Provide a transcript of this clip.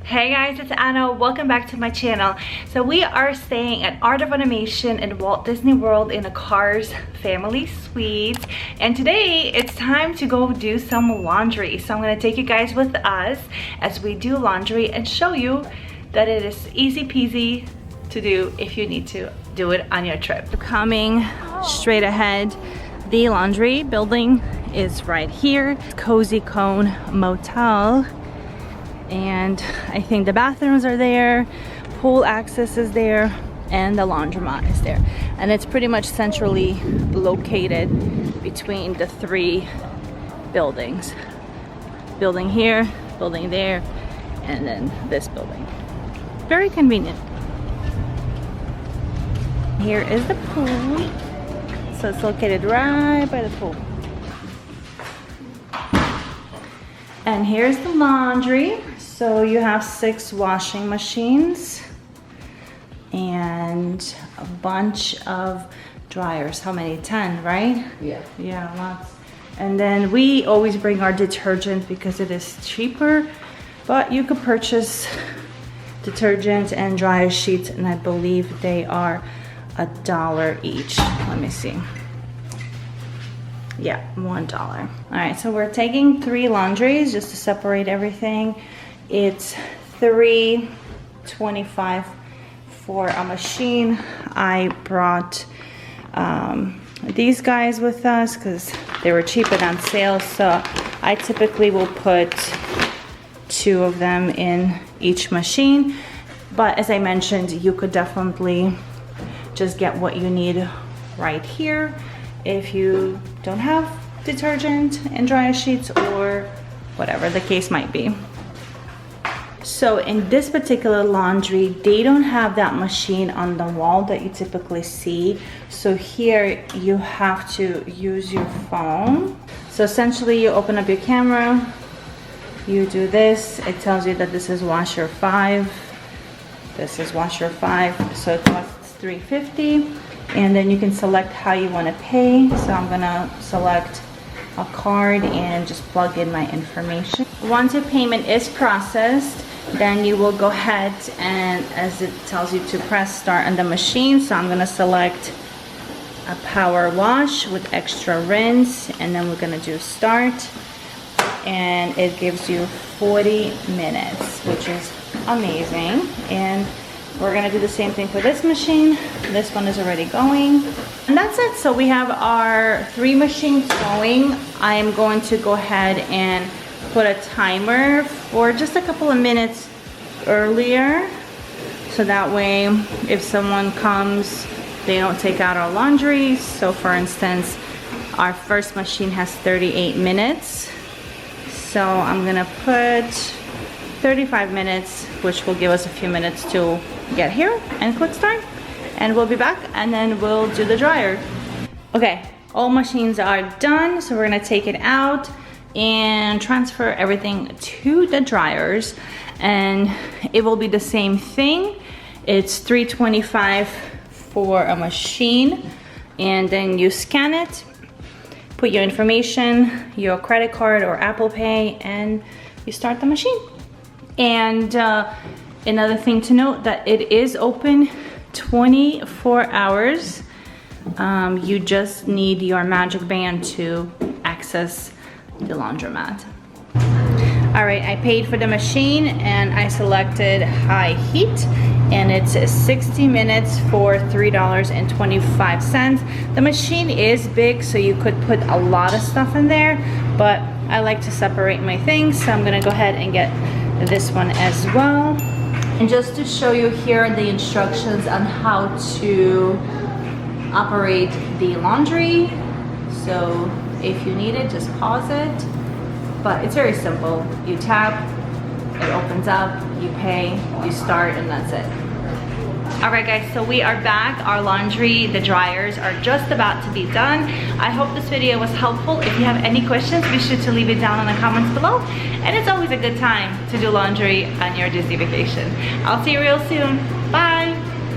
Hey guys, it's Anna. Welcome back to my channel. So we are staying at Art of Animation in Walt Disney World in a Cars family suite. And today it's time to go do some laundry. So I'm gonna take you guys with us as we do laundry and show you that it is easy peasy to do if you need to do it on your trip. Coming straight ahead, the laundry building is right here. Cozy Cone Motel. And I think the bathrooms are there, pool access is there, and the laundromat is there. And it's pretty much centrally located between the three buildings. Building here, building there, and then this building. Very convenient. Here is the pool. So it's located right by the pool. And here's the laundry. So you have 6 washing machines and a bunch of dryers. How many? 10, right? Yeah. Yeah, lots. And then we always bring our detergent because it is cheaper, but you could purchase detergent and dryer sheets, and I believe they are $1 each. Let me see. Yeah, $1. All right, so we're taking 3 laundries just to separate everything. It's $3.25 for a machine. I brought these guys with us because they were cheap and on sale. So I typically will put 2 of them in each machine. But as I mentioned, you could definitely just get what you need right here if you don't have detergent and dryer sheets or whatever the case might be. So in this particular laundry, they don't have that machine on the wall that you typically see. So here you have to use your phone. So essentially you open up your camera, you do this, it tells you that this is washer 5, this is washer 5, so it costs $3.50. And then you can select how you want to pay. So I'm gonna select a card and just plug in my information. Once your payment is processed, then you will go ahead and, as it tells you, to press start on the machine. So I'm gonna select a power wash with extra rinse, and then we're gonna do start, and it gives you 40 minutes, which is amazing. And we're gonna do the same thing for this machine. This one is already going. And that's it. So we have our 3 machines going. I am going to go ahead and put a timer for just a couple of minutes earlier. So that way, if someone comes, they don't take out our laundry. So for instance, our first machine has 38 minutes. So I'm gonna put 35 minutes, which will give us a few minutes to get here and click start, and we'll be back and then we'll do the dryer. Okay, all machines are done, so we're gonna take it out and transfer everything to the dryers, and it will be the same thing. It's $3.25 for a machine, and then you scan it, put your information, your credit card or Apple Pay, and you start the machine. And another thing to note, that it is open 24 hours. You just need your magic band to access the laundromat. All right, I paid for the machine and I selected high heat, and it's 60 minutes for $3.25. The machine is big, so you could put a lot of stuff in there, but I like to separate my things, so I'm gonna go ahead and get this one as well. And just to show you, here are the instructions on how to operate the laundry. So if you need it, just pause it. But it's very simple. You tap, it opens up, you pay, you start, and that's it. All right guys, so we are back. Our laundry, the dryers are just about to be done. I hope this video was helpful. If you have any questions, be sure to leave it down in the comments below. And it's always a good time to do laundry on your Disney vacation. I'll see you real soon. Bye.